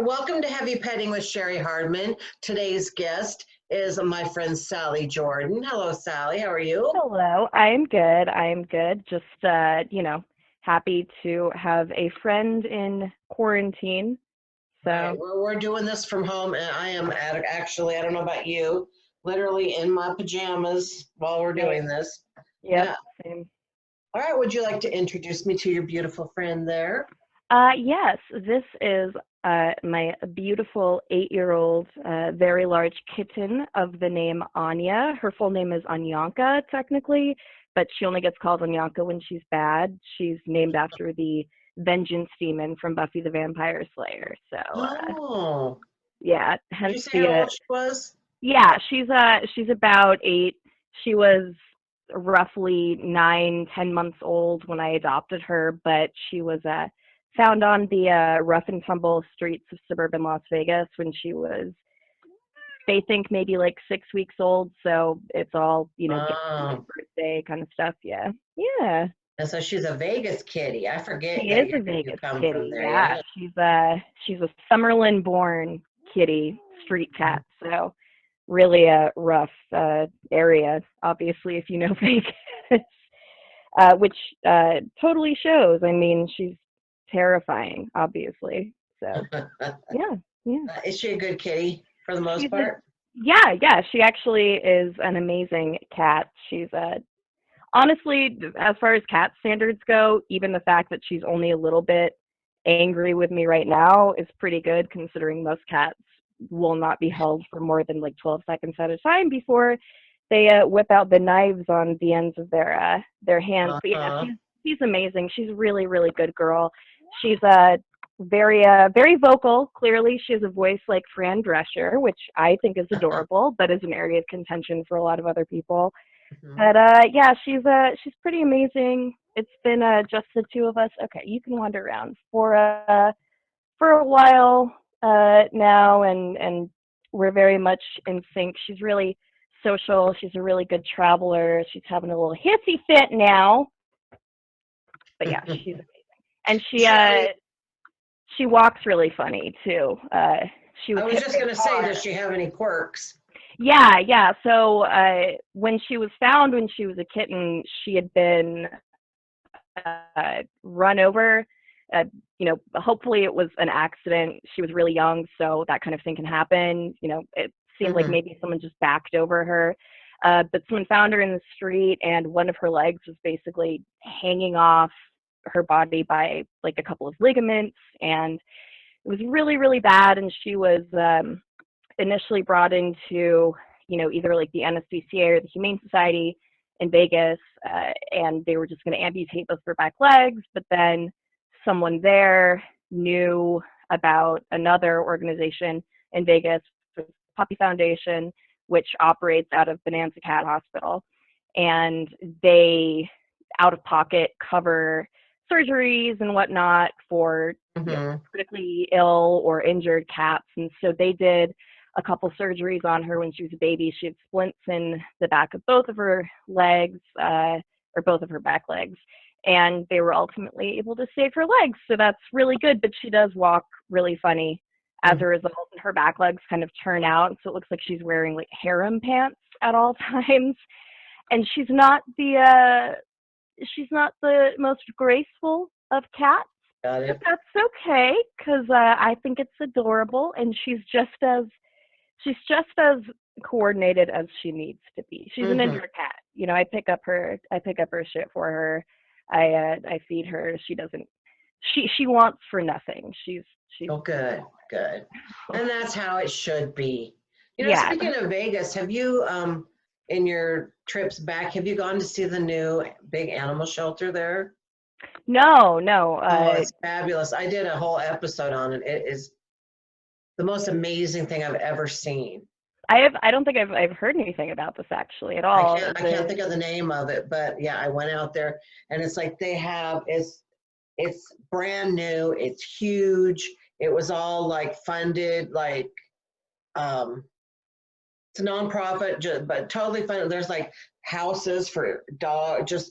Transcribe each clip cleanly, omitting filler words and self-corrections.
welcome to Heavy Petting with Cheri Hardman. Today's guest is my friend Sally Jordan. Hello, Sally. How are you? Hello, I am good. I am good. Just happy to have a friend in quarantine. Right. So, We're doing this from home, and I am actually, I don't know about you, literally in my pajamas while we're same. doing this. Yep, Yeah. same. All right. Would you like to introduce me to your beautiful friend there? Yes, this is my beautiful 8-year-old, very large kitten of the name Anya. Her full name is Anyanka, technically, but she only gets called Anyanka when she's bad. She's named after the vengeance demon from Buffy the Vampire Slayer. So, Oh, yeah, did hence you say the how old she was? Yeah, she's about 8. She was roughly 9, 10 months old when I adopted her, but she was found on the rough and tumble streets of suburban Las Vegas when she was, they think maybe like 6 weeks old. So it's all get Oh, birthday kind of stuff. Yeah, yeah. and so she's a Vegas kitty. I forget She that is a you Vegas come from kitty. there. Yeah, Yeah. she's a Summerlin born kitty, street cat. So really a rough area, obviously, if you know Vegas, which totally shows. I mean, she's terrifying, obviously. So yeah, yeah. Is she a good kitty for the most She's a part? yeah. She actually is an amazing cat. She's a honestly, as far as cat standards go, even the fact that she's only a little bit angry with me right now is pretty good, considering most cats will not be held for more than like 12 seconds at a time before they whip out the knives on the ends of their hands. But yeah, Uh-huh. she's amazing. She's a really really good girl. She's very vocal. Clearly, she has a voice like Fran Drescher, which I think is adorable, but is an area of contention for a lot of other people. Mhm. But yeah, she's pretty amazing. It's been just the two of us. Okay, you can wander around for a while now, and we're very much in sync. She's really social. She's a really good traveler. She's having a little hissy fit now, but yeah, she's and Does she have any, she walks really funny too. She was I was hit just by going a to say, does car. she have any quirks? Yeah, yeah. So when she was found when she was a kitten, she had been run over. Hopefully it was an accident. She was really young, so that kind of thing can happen. It seemed like Hmm. maybe someone just backed over her. But someone found her in the street, and one of her legs was basically hanging off her body by like a couple of ligaments, and it was really, really bad. And she was initially brought into, either like the NSPCA or the Humane Society in Vegas, and they were just going to amputate both her back legs. But then someone there knew about another organization in Vegas, the Puppy Foundation, which operates out of Bonanza Cat Hospital, and they out of pocket cover surgeries and whatnot for Hmm. critically ill or injured cats. And so they did a couple surgeries on her when she was a baby. She had splints in the back of both of her legs, or both of her back legs, and they were ultimately able to save her legs. So that's really good. But she does walk really funny as Hmm. a result, and her back legs kind of turn out, so it looks like she's wearing like harem pants at all times. And she's not the most graceful of cats, Got but it. that's okay because I think it's adorable, and she's just as coordinated as she needs to be. She's an Hmm. indoor cat. I pick up her shit for her. I feed her. She doesn't. She wants for nothing. She's Oh, good, good. And that's how it should be. yeah. Speaking of Vegas, have you, in your trips back, have you gone to see the new big animal shelter there? No, no. Oh, it's fabulous. I did a whole episode on it. It is the most amazing thing I've ever seen. I don't think I've heard anything about this actually at all. Is I can't it think of the name of it, but yeah, I went out there and it's like they have it's brand new, it's huge. It was all like funded, like um it's a nonprofit, but totally funded. There's like houses for dog, just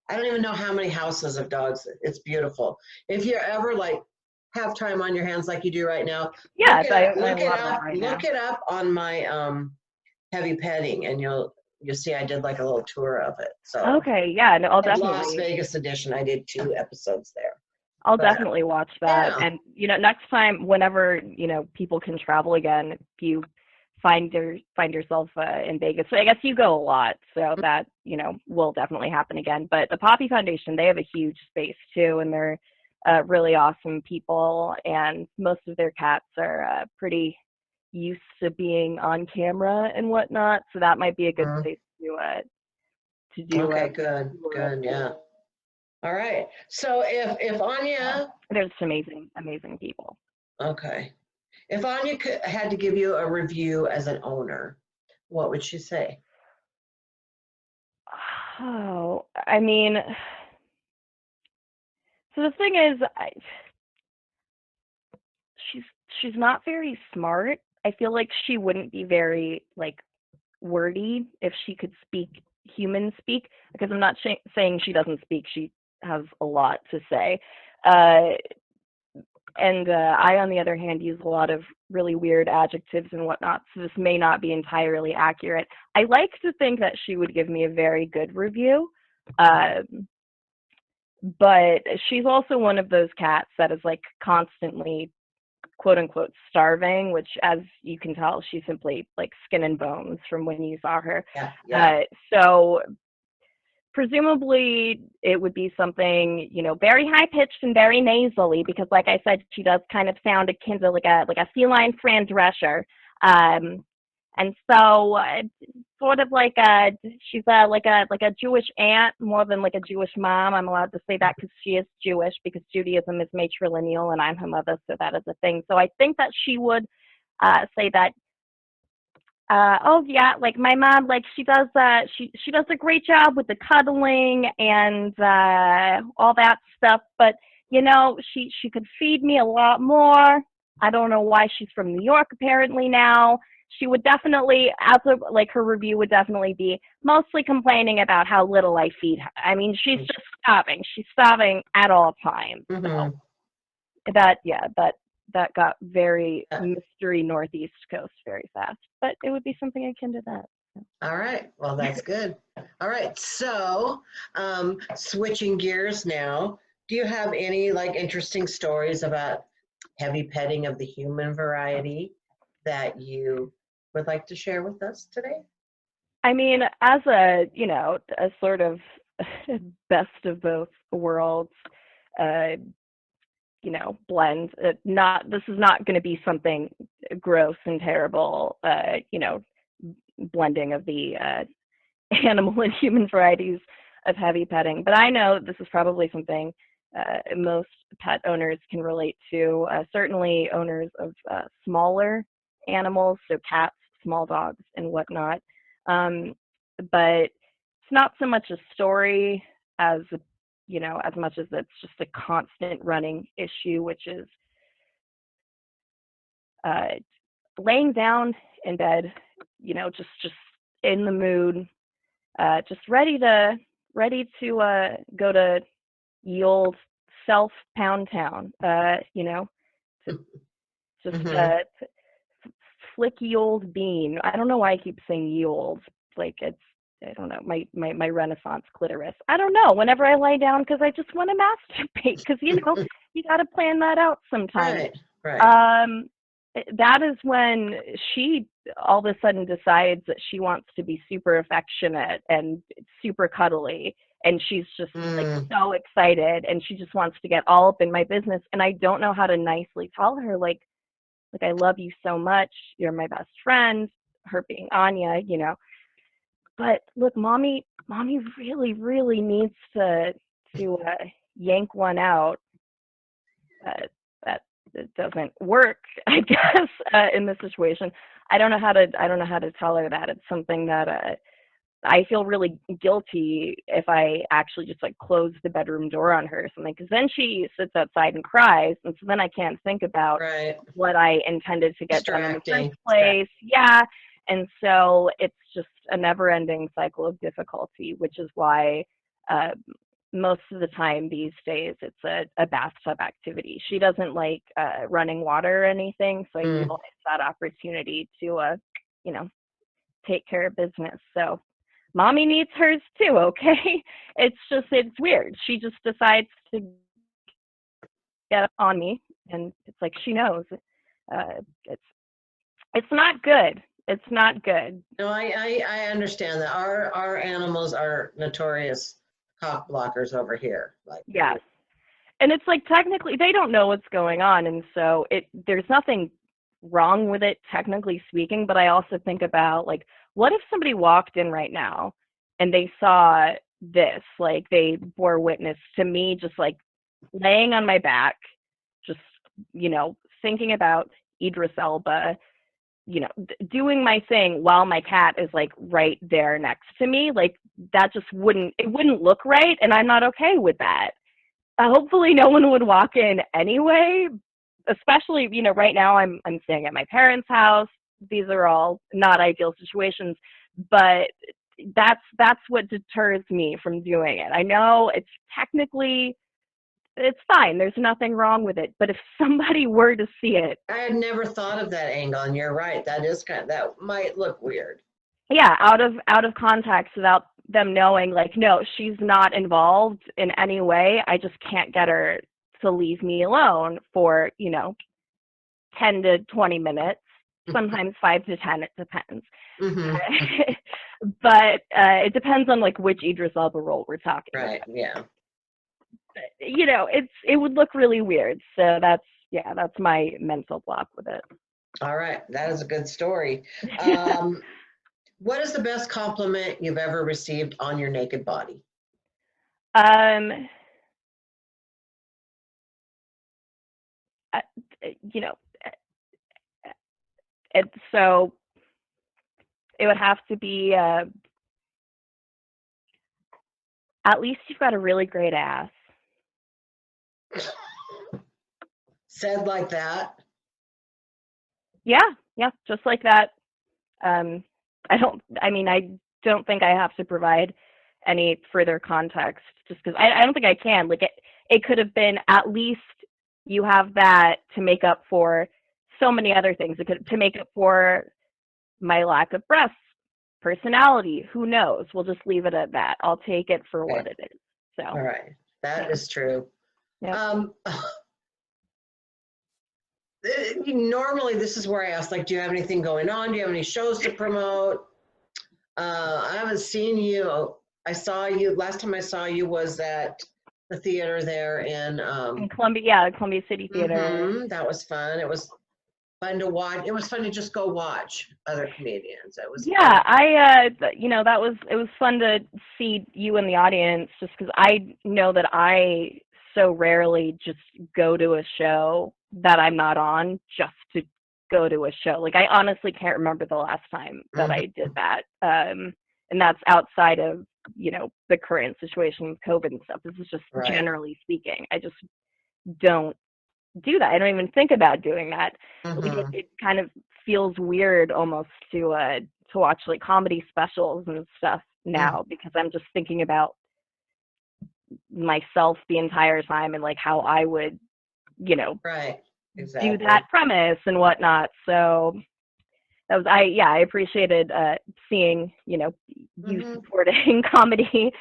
I don't even know how many houses of dogs. It's beautiful. If you're ever like have time on your hands like you do right now, Yes, I look it love that up, right now. on my heavy petting, and you'll see I did like a little tour of it. So Okay, yeah, no, I'll the Las definitely Vegas edition, I did 2 episodes there. I'll But definitely watch that. yeah, And next time, whenever people can travel again, if you find yourself in Vegas, so I guess you go a lot, so that will definitely happen again. But the Poppy Foundation, they have a huge space too, and they're really awesome people, and most of their cats are pretty used to being on camera and whatnot, so that might be a good place to do okay, a good, tour of good, too. yeah. All right. So if Yeah. Anya, There's amazing people. okay, if Anya had to give you a review as an owner, what would she say? Oh, I mean, so the thing is, she's she's not very smart. I feel like she wouldn't be very like wordy if she could speak human speak, because I'm not saying she doesn't speak. She has a lot to say. Uh, and I, on the other hand, use a lot of really weird adjectives and whatnot, so this may not be entirely accurate. I like to think that she would give me a very good review, but she's also one of those cats that is like constantly quote unquote starving, which, as you can tell, she's simply like skin and bones from when you saw her. Yeah, yeah. So presumably it would be something, very high pitched and very nasally, because like I said, she does kind of sound akin to like a feline Fran Drescher. And so sort of like she's like a Jewish aunt more than like a Jewish mom. I'm allowed to say that because she is Jewish, because Judaism is matrilineal and I'm her mother, so that is a thing. So I think that she would say that, oh yeah, like my mom, like she does she does a great job with the cuddling and all that stuff, but she could feed me a lot more. I don't know why. She's from New York apparently now. She would definitely, like her review would definitely be mostly complaining about how little I feed her. I mean, she's just starving. She's starving at all times. So Mm-hmm. that got very mystery Northeast Coast very fast, but it would be something akin to that. All right. Well, that's good. All right. So, switching gears now, do you have any like interesting stories about heavy petting of the human variety that you would like to share with us today? I mean, as a sort of best of both worlds, uh, blend. Not This is not going to be something gross and terrible. Blending of the animal and human varieties of heavy petting. But I know this is probably something most pet owners can relate to. Certainly, owners of smaller animals, so cats, small dogs, and whatnot. Um, but it's not so much a story as as much as it's just a constant running issue, which is uh, laying down in bed, just in the mood, just ready to go to ye old self pound town, to just Mm-hmm. flick ye old bean. I don't know why I keep saying ye old. Like it's, I don't know, my Renaissance clitoris. I don't know. Whenever I lie down, because I just want to masturbate, because you got to plan that out sometimes. Right. Right. Um, that is when she all of a sudden decides that she wants to be super affectionate and super cuddly, and she's just like Mm. so excited, and she just wants to get all up in my business, and I don't know how to nicely tell her, like I love you so much, you're my best friend, her being Anya. But look, mommy really really needs to yank one out. That it doesn't work, I guess, in this situation. I don't know how to tell her that. It's something that I feel really guilty if I actually just like close the bedroom door on her or something, because then she sits outside and cries, and so then I can't think about Right. what I intended to get done in the first Distracting. place. Yeah, and so it's just a never-ending cycle of difficulty, which is why uh, most of the time these days it's a bathtub activity. She doesn't like running water or anything, so I Mm. utilize that opportunity to you know, take care of business. So mommy needs hers too, okay? It's weird. She just decides to get on me, and it's like she knows. It's not good. It's not good. No, I understand that. Our animals are notorious cock blockers over here. Like, Yes. And it's like technically they don't know what's going on, and so there's nothing wrong with it technically speaking, but I also think about like what if somebody walked in right now and they saw this, like they bore witness to me just like laying on my back, just thinking about Idris Elba, doing my thing while my cat is like right there next to me. Like that just wouldn't look right, and I'm not okay with that. Hopefully no one would walk in anyway, especially right now I'm staying at my parents' house. These are all not ideal situations, but that's what deters me from doing it. I know it's fine, there's nothing wrong with it, but if somebody were to see it, I had never thought of that angle, and you're right. That might look weird. yeah, out of context, without them knowing, like, no, she's not involved in any way, I just can't get her to leave me alone for 10 to 20 minutes, sometimes 5 to 10, it depends. Mm-hmm. But it depends on like which Idris Elba role we're talking Right. about. Yeah. It would look really weird. So that's my mental block with it. All right. That is a good story. What is the best compliment you've ever received on your naked body? Um, uh, you know, so it would have to be at least you've got a really great ass. Said like that. Yeah, just like that. I don't think I have to provide any further context just because I don't think I can. Like it could have been at least you have that to make up for so many other things. It could to make up for my lack of breasts, personality. Who knows? We'll just leave it at that. I'll take it for Okay. what it is. So All right. That is true. yeah. Normally this is where I ask, like, do you have anything going on? Do you have any shows to promote? I haven't seen you. I saw you last time I saw you was at the theater there in Columbia City Theater. that was fun. It was fun to watch. It was fun to just go watch other comedians. It was fun. It was fun to see you in the audience just because I know that I so rarely just go to a show that I'm not on just to go to a show. Like I honestly can't remember the last time that I did that. And that's outside of, the current situation with COVID and stuff. This is just Right. generally speaking. I just don't do that. I don't even think about doing that. Like it kind of feels weird almost to watch like comedy specials and stuff now because I'm just thinking about myself the entire time and like how I would, Right. Exactly. do that premise and whatnot. So that was I appreciated seeing, you supporting comedy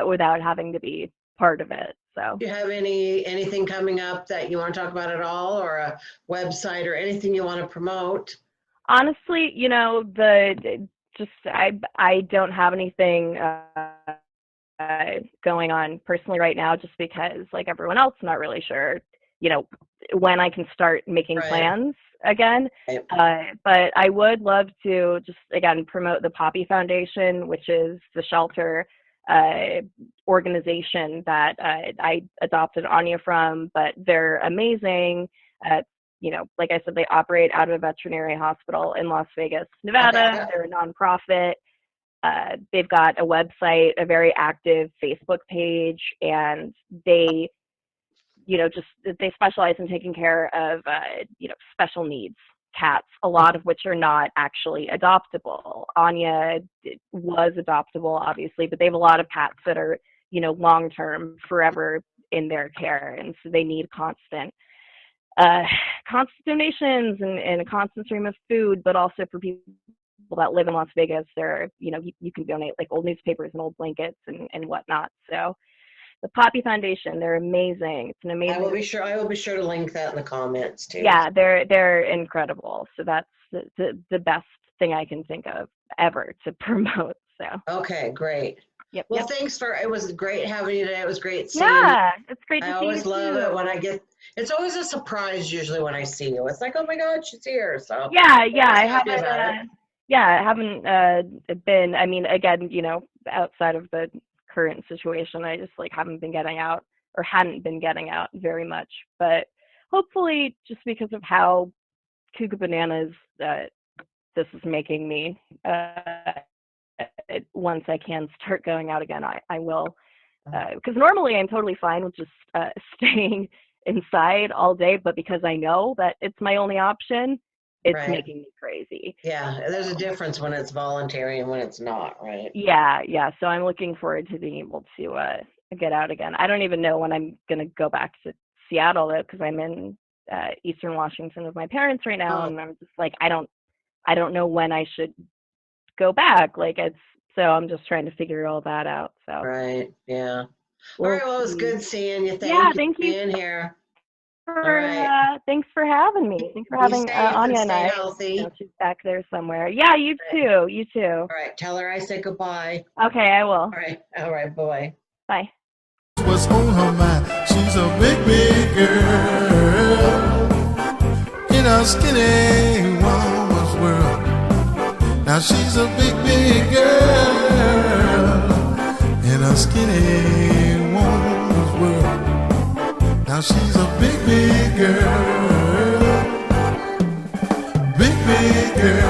without having to be part of it. So Do you have anything coming up that you want to talk about at all, or a website or anything you want to promote? honestly, I don't have anything going on personally right now, just because, like everyone else, I'm not really sure, when I can start making Right. plans again. Right. But I would love to just again promote the Poppy Foundation, which is the shelter organization that I adopted Anya from. But they're amazing. Like I said, they operate out of a veterinary hospital in Las Vegas, Nevada. Okay. They're a nonprofit. They've got a website, a very active Facebook page, and they, they specialize in taking care of, special needs cats, a lot of which are not actually adoptable. Anya was adoptable, obviously, but they have a lot of cats that are, long term, forever in their care, and so they need constant donations and a constant stream of food. But also for people that live in Las Vegas, you can donate like old newspapers and old blankets and whatnot. So the Poppy Foundation, they're amazing. It's an amazing. I will be sure to link that in the comments too. Yeah, they're incredible. So that's the best thing I can think of ever to promote. So okay, great. Yep. Well, yep. thanks it was great having you today. It was great seeing you. Yeah, it's great to see you. I always love it when it's always a surprise usually when I see you. It's like, oh my God, she's here. So yeah, I haven't been, I mean, again, outside of the current situation, I just like hadn't been getting out very much. But hopefully, just because of how cuckoo bananas this is making me, once I can start going out again, I will. Because normally I'm totally fine with just staying inside all day, but because I know that it's my only option, it's right. making me crazy. Yeah, there's a difference when it's voluntary and when it's not, right? Yeah. So I'm looking forward to being able to get out again. I don't even know when I'm going to go back to Seattle, though, because I'm in Eastern Washington with my parents right now, and I'm just like, I don't know when I should go back. So I'm just trying to figure all that out. So right, yeah. All right, well, it was good seeing you. Thank you for being here. Thanks for having me. Thanks for having Anya and I. Healthy. She's back there somewhere. Yeah, you too. You too. All right, tell her I said goodbye. Okay, I will. All right, bye. Bye. What's on her mind? She's a big girl in a skinny woman's world. Now she's a big girl in a skinny woman's world. Now she's a big girl, big girl.